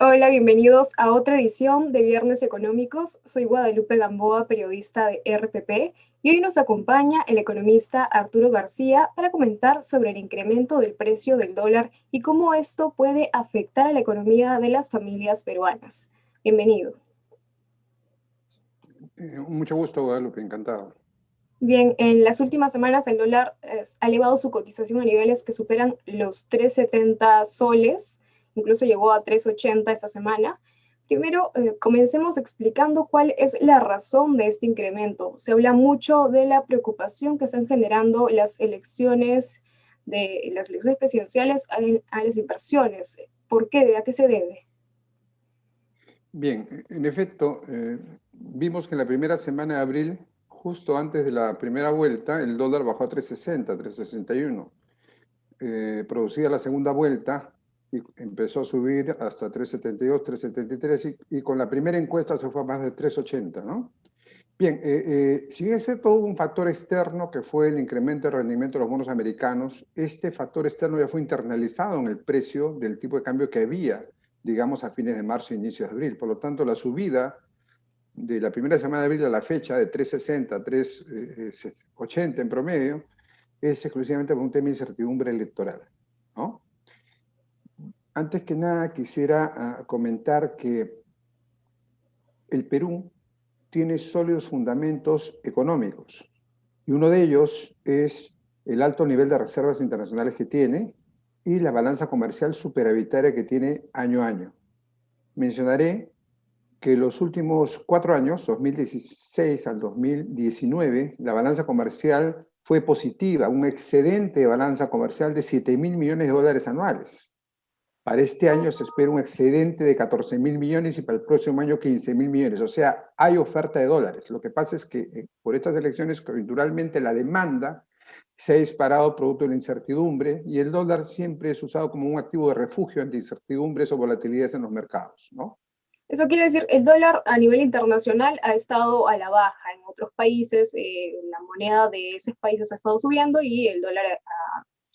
Hola, bienvenidos a otra edición de Viernes Económicos. Soy Guadalupe Gamboa, periodista de RPP, y hoy nos acompaña el economista Arturo García para comentar sobre el incremento del precio del dólar y cómo esto puede afectar a la economía de las familias peruanas. Bienvenido. Mucho gusto, Guadalupe, encantado. Bien, en las últimas semanas el dólar ha elevado su cotización a niveles que superan los 3,70 soles, incluso llegó a 3,80 esta semana. Primero, comencemos explicando cuál es la razón de este incremento. Se habla mucho de la preocupación que están generando las elecciones presidenciales a las inversiones. ¿Por qué? ¿A qué se debe? Bien, en efecto, vimos que en la primera semana de abril, justo antes de la primera vuelta, el dólar bajó a 3,60, 3,61. Producida la segunda vuelta y empezó a subir hasta 3,72, 3,73 y con la primera encuesta se fue a más de 3,80, ¿no? Bien, si bien es cierto, hubo un factor externo que fue el incremento de rendimiento de los bonos americanos, este factor externo ya fue internalizado en el precio del tipo de cambio que había, digamos, a fines de marzo e inicios de abril. Por lo tanto, la subida de la primera semana de abril a la fecha de 3,60 a 3,80 en promedio es exclusivamente por un tema de incertidumbre electoral, ¿no? Antes que nada, quisiera comentar que el Perú tiene sólidos fundamentos económicos y uno de ellos es el alto nivel de reservas internacionales que tiene y la balanza comercial superavitaria que tiene año a año. Mencionaré que los últimos 4 años, 2016 al 2019, la balanza comercial fue positiva, un excedente de balanza comercial de 7.000 millones de dólares anuales. Para este año se espera un excedente de 14.000 millones y para el próximo año 15.000 millones. O sea, hay oferta de dólares. Lo que pasa es que por estas elecciones, coyunturalmente, la demanda se ha disparado producto de la incertidumbre y el dólar siempre es usado como un activo de refugio ante incertidumbres o volatilidades en los mercados, ¿no? Eso quiere decir, el dólar a nivel internacional ha estado a la baja. En otros países, la moneda de esos países ha estado subiendo y el dólar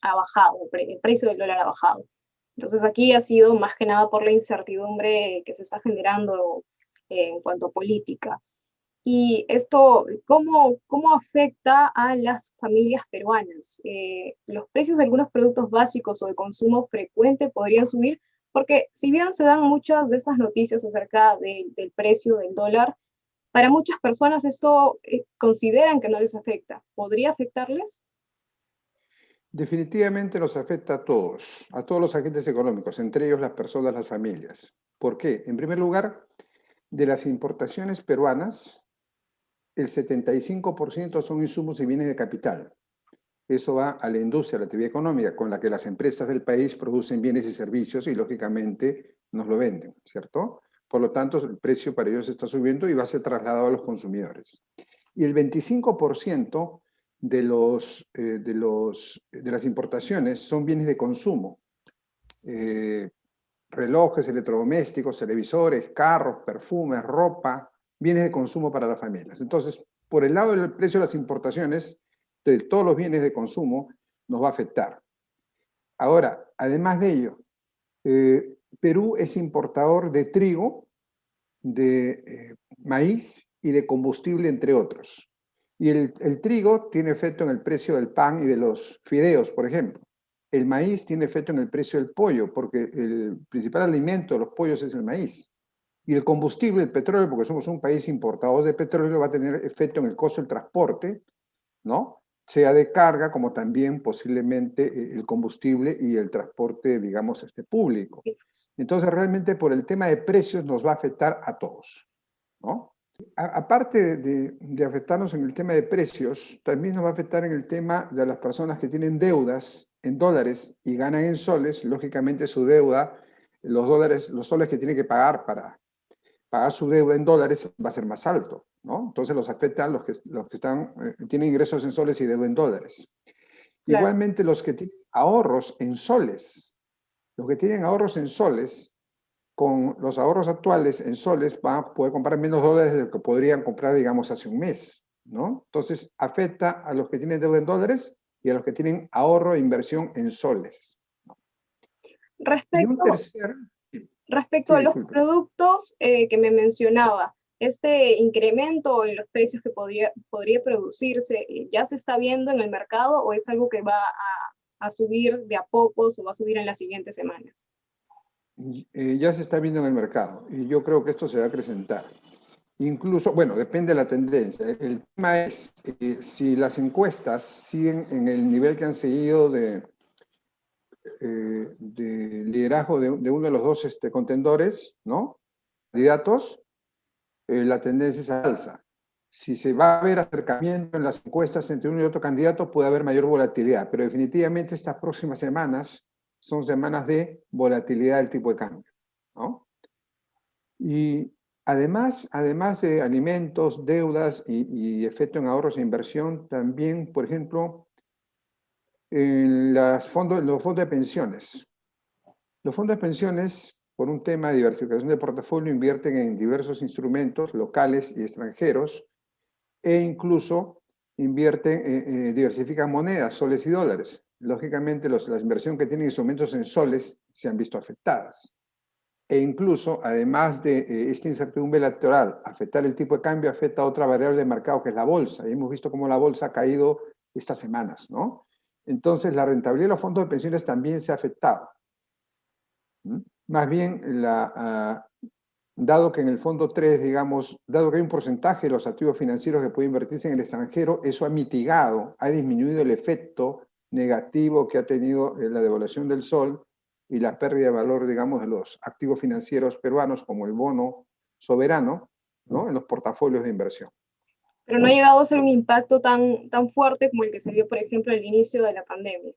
ha bajado, el precio del dólar ha bajado. Entonces aquí ha sido más que nada por la incertidumbre que se está generando en cuanto a política. Y esto, ¿cómo afecta a las familias peruanas? Los precios de algunos productos básicos o de consumo frecuente podrían subir, porque si bien se dan muchas de esas noticias acerca del precio del dólar, para muchas personas esto consideran que no les afecta. ¿Podría afectarles? Definitivamente nos afecta a todos los agentes económicos, entre ellos las personas, las familias. ¿Por qué? En primer lugar, de las importaciones peruanas, el 75% son insumos y bienes de capital. Eso va a la industria, a la actividad económica, con la que las empresas del país producen bienes y servicios y lógicamente nos lo venden, ¿cierto? Por lo tanto, el precio para ellos está subiendo y va a ser trasladado a los consumidores. Y el 25% de las importaciones son bienes de consumo. Eh, Relojes, electrodomésticos, televisores, carros, perfumes, ropa, bienes de consumo para las familias. Entonces, por el lado del precio de las importaciones, de todos los bienes de consumo, nos va a afectar. Ahora, además de ello, Perú es importador de trigo, de maíz y de combustible, entre otros. Y el trigo tiene efecto en el precio del pan y de los fideos, por ejemplo. El maíz tiene efecto en el precio del pollo, porque el principal alimento de los pollos es el maíz. Y el combustible, el petróleo, porque somos un país importador de petróleo, va a tener efecto en el costo del transporte, ¿no? Sea de carga, como también posiblemente el combustible y el transporte, digamos, público. Entonces, realmente por el tema de precios nos va a afectar a todos, ¿no? Aparte de afectarnos en el tema de precios, también nos va a afectar en el tema de las personas que tienen deudas en dólares y ganan en soles. Lógicamente su deuda, los soles que tienen que pagar para pagar su deuda en dólares va a ser más alto, ¿no? Entonces los afecta a los que tienen ingresos en soles y deuda en dólares. Claro. Igualmente los que tienen ahorros en soles, los que tienen ahorros en soles, con los ahorros actuales en soles van a poder comprar menos dólares de lo que podrían comprar, digamos, hace un mes, ¿no? Entonces afecta a los que tienen deuda en dólares y a los que tienen ahorro e inversión en soles. Y un Respecto, tercer, Respecto Sí, a los disculpe. productos que me mencionaba, este incremento en los precios que podría producirse, ¿ya se está viendo en el mercado o es algo que va a subir de a pocos o va a subir en las siguientes semanas? Ya se está viendo en el mercado y yo creo que esto se va a acrecentar. Incluso, bueno, depende de la tendencia. El tema es si las encuestas siguen en el nivel que han seguido de liderazgo de uno de los dos contendores, ¿no? Candidatos, la tendencia es a alza. Si se va a ver acercamiento en las encuestas entre uno y otro candidato, puede haber mayor volatilidad, pero definitivamente estas próximas semanas son semanas de volatilidad del tipo de cambio, ¿no? Y además de alimentos, deudas y efecto en ahorros e inversión, también, por ejemplo, en los fondos de pensiones. Los fondos de pensiones, por un tema de diversificación de portafolio, invierten en diversos instrumentos locales y extranjeros e incluso invierten, diversifican monedas, soles y dólares. Lógicamente, las inversiones que tienen instrumentos en soles se han visto afectadas. E incluso, además de esta incertidumbre electoral, afectar el tipo de cambio afecta a otra variable de mercado que es la bolsa. Y hemos visto cómo la bolsa ha caído estas semanas, ¿no? Entonces, la rentabilidad de los fondos de pensiones también se ha afectado. ¿Mm? Más bien, dado que en el fondo 3, digamos, dado que hay un porcentaje de los activos financieros que puede invertirse en el extranjero, eso ha mitigado, ha disminuido el efecto negativo que ha tenido la devaluación del sol y la pérdida de valor, digamos, de los activos financieros peruanos, como el bono soberano, ¿no? En los portafolios de inversión. Pero no ha llegado a ser un impacto tan fuerte como el que se vio, por ejemplo, al inicio de la pandemia.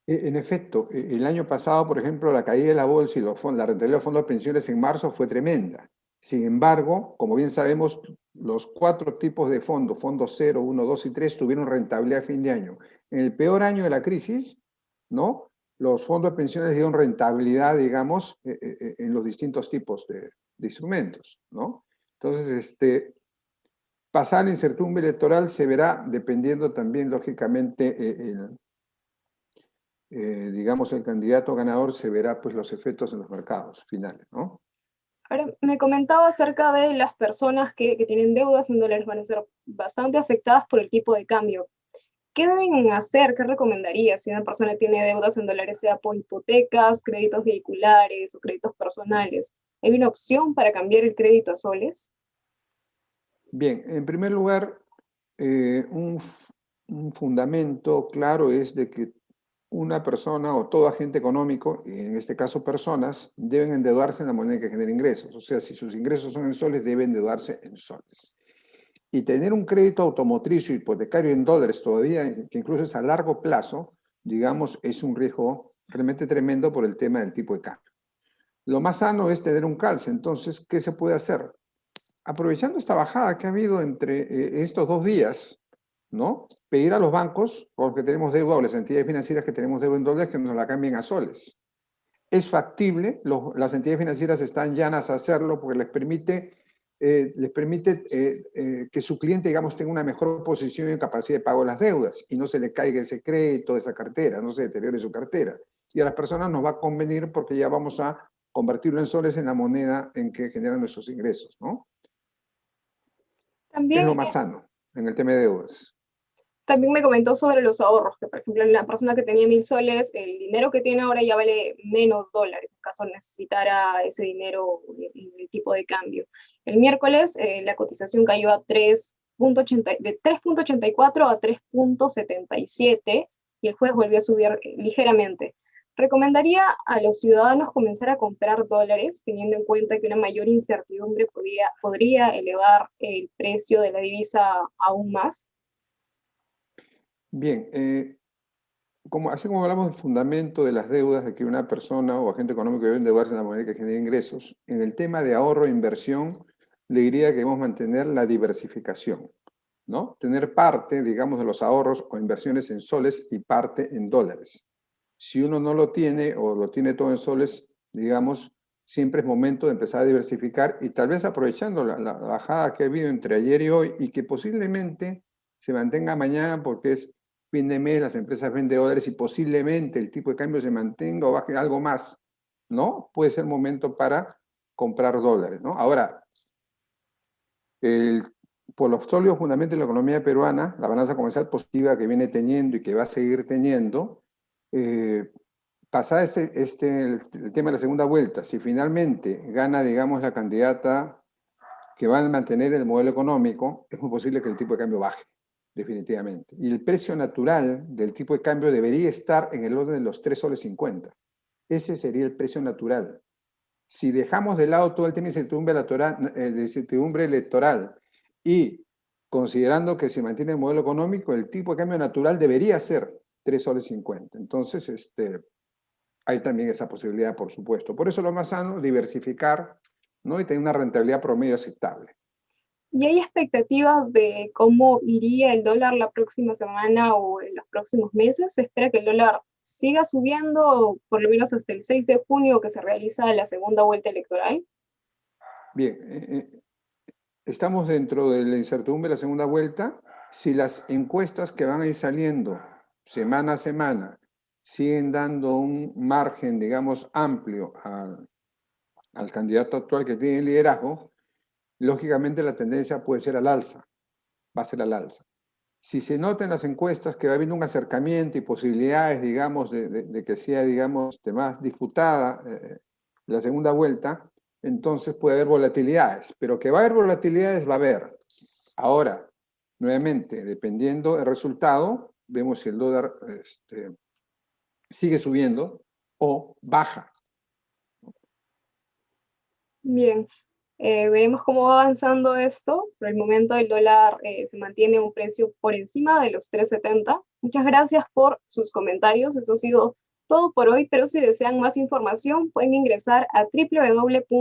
En efecto, el año pasado, por ejemplo, la caída de la bolsa y la rentabilidad de los fondos de pensiones en marzo fue tremenda. Sin embargo, como bien sabemos, los 4 tipos de fondos, fondos 0, 1, 2 y 3, tuvieron rentabilidad a fin de año. En el peor año de la crisis, ¿no? Los fondos de pensiones dieron rentabilidad, digamos, en los distintos tipos de instrumentos, ¿no? Entonces, pasar la incertidumbre electoral se verá dependiendo también, lógicamente, digamos, el candidato ganador se verá pues los efectos en los mercados finales, ¿no? Ahora, me comentaba acerca de las personas que tienen deudas en dólares, van a ser bastante afectadas por el tipo de cambio. ¿Qué deben hacer? ¿Qué recomendaría si una persona tiene deudas en dólares, sea por hipotecas, créditos vehiculares o créditos personales? ¿Hay una opción para cambiar el crédito a soles? Bien, en primer lugar, un fundamento claro es de que una persona o todo agente económico, y en este caso personas, deben endeudarse en la moneda que genera ingresos. O sea, si sus ingresos son en soles, deben endeudarse en soles. Y tener un crédito automotriz o hipotecario en dólares todavía, que incluso es a largo plazo, digamos, es un riesgo realmente tremendo por el tema del tipo de cambio. Lo más sano es tener un calce. Entonces, ¿qué se puede hacer? Aprovechando esta bajada que ha habido entre estos 2 días, ¿no? Pedir a los bancos, porque tenemos deuda, o las entidades financieras que tenemos deuda en dólares, que nos la cambien a soles. Es factible, las entidades financieras están llanas a hacerlo porque les permite que su cliente, digamos, tenga una mejor posición en capacidad de pago de las deudas y no se le caiga ese crédito, esa cartera, no se deteriore su cartera. Y a las personas nos va a convenir porque ya vamos a convertirlo en soles en la moneda en que generan nuestros ingresos, ¿no? Es También lo más sano en el tema de deudas. También me comentó sobre los ahorros, que por ejemplo la persona que tenía 1.000 soles, el dinero que tiene ahora ya vale menos dólares, en caso necesitara ese dinero en el tipo de cambio. El miércoles la cotización cayó a 3.80, de 3.84 a 3.77 y el jueves volvió a subir ligeramente. ¿Recomendaría a los ciudadanos comenzar a comprar dólares, teniendo en cuenta que una mayor incertidumbre podría elevar el precio de la divisa aún más? Bien, así como hablamos del fundamento de las deudas, de que una persona o agente económico debe endeudarse en la moneda que genera ingresos, en el tema de ahorro e inversión, le diría que debemos mantener la diversificación, ¿no? Tener parte, digamos, de los ahorros o inversiones en soles y parte en dólares. Si uno no lo tiene o lo tiene todo en soles, digamos, siempre es momento de empezar a diversificar y tal vez aprovechando la bajada que ha habido entre ayer y hoy y que posiblemente se mantenga mañana porque es fin de mes, las empresas venden dólares y posiblemente el tipo de cambio se mantenga o baje algo más. ¿no? Puede ser momento para comprar dólares, ¿no? Ahora, por los sólidos fundamentos de la economía peruana, la balanza comercial positiva que viene teniendo y que va a seguir teniendo, pasada el tema de la segunda vuelta, si finalmente gana, digamos, la candidata que va a mantener el modelo económico, es muy posible que el tipo de cambio baje, definitivamente. Y el precio natural del tipo de cambio debería estar en el orden de los 3,50 soles. Ese sería el precio natural. Si dejamos de lado todo el tema de incertidumbre electoral y considerando que se mantiene el modelo económico, el tipo de cambio natural debería ser 3,50 soles. Entonces, hay también esa posibilidad, por supuesto. Por eso lo más sano, diversificar, ¿no? Y tener una rentabilidad promedio aceptable. ¿Y hay expectativas de cómo iría el dólar la próxima semana o en los próximos meses? ¿Se espera que el dólar siga subiendo por lo menos hasta el 6 de junio que se realiza la segunda vuelta electoral? Bien, estamos dentro de la incertidumbre de la segunda vuelta. Si las encuestas que van a ir saliendo semana a semana siguen dando un margen, digamos, amplio al candidato actual que tiene el liderazgo, lógicamente la tendencia puede ser al alza, va a ser al alza. Si se nota en las encuestas que va habiendo un acercamiento y posibilidades, digamos, de que sea, digamos, más disputada la segunda vuelta, entonces puede haber volatilidades, pero que va a haber volatilidades, va a haber. Ahora, nuevamente, dependiendo del resultado, vemos si el dólar sigue subiendo o baja. Bien, veremos cómo va avanzando esto. Por el momento el dólar se mantiene un precio por encima de los 3,70. Muchas gracias por sus comentarios. Eso ha sido todo por hoy, pero si desean más información pueden ingresar a www.rpp.pe.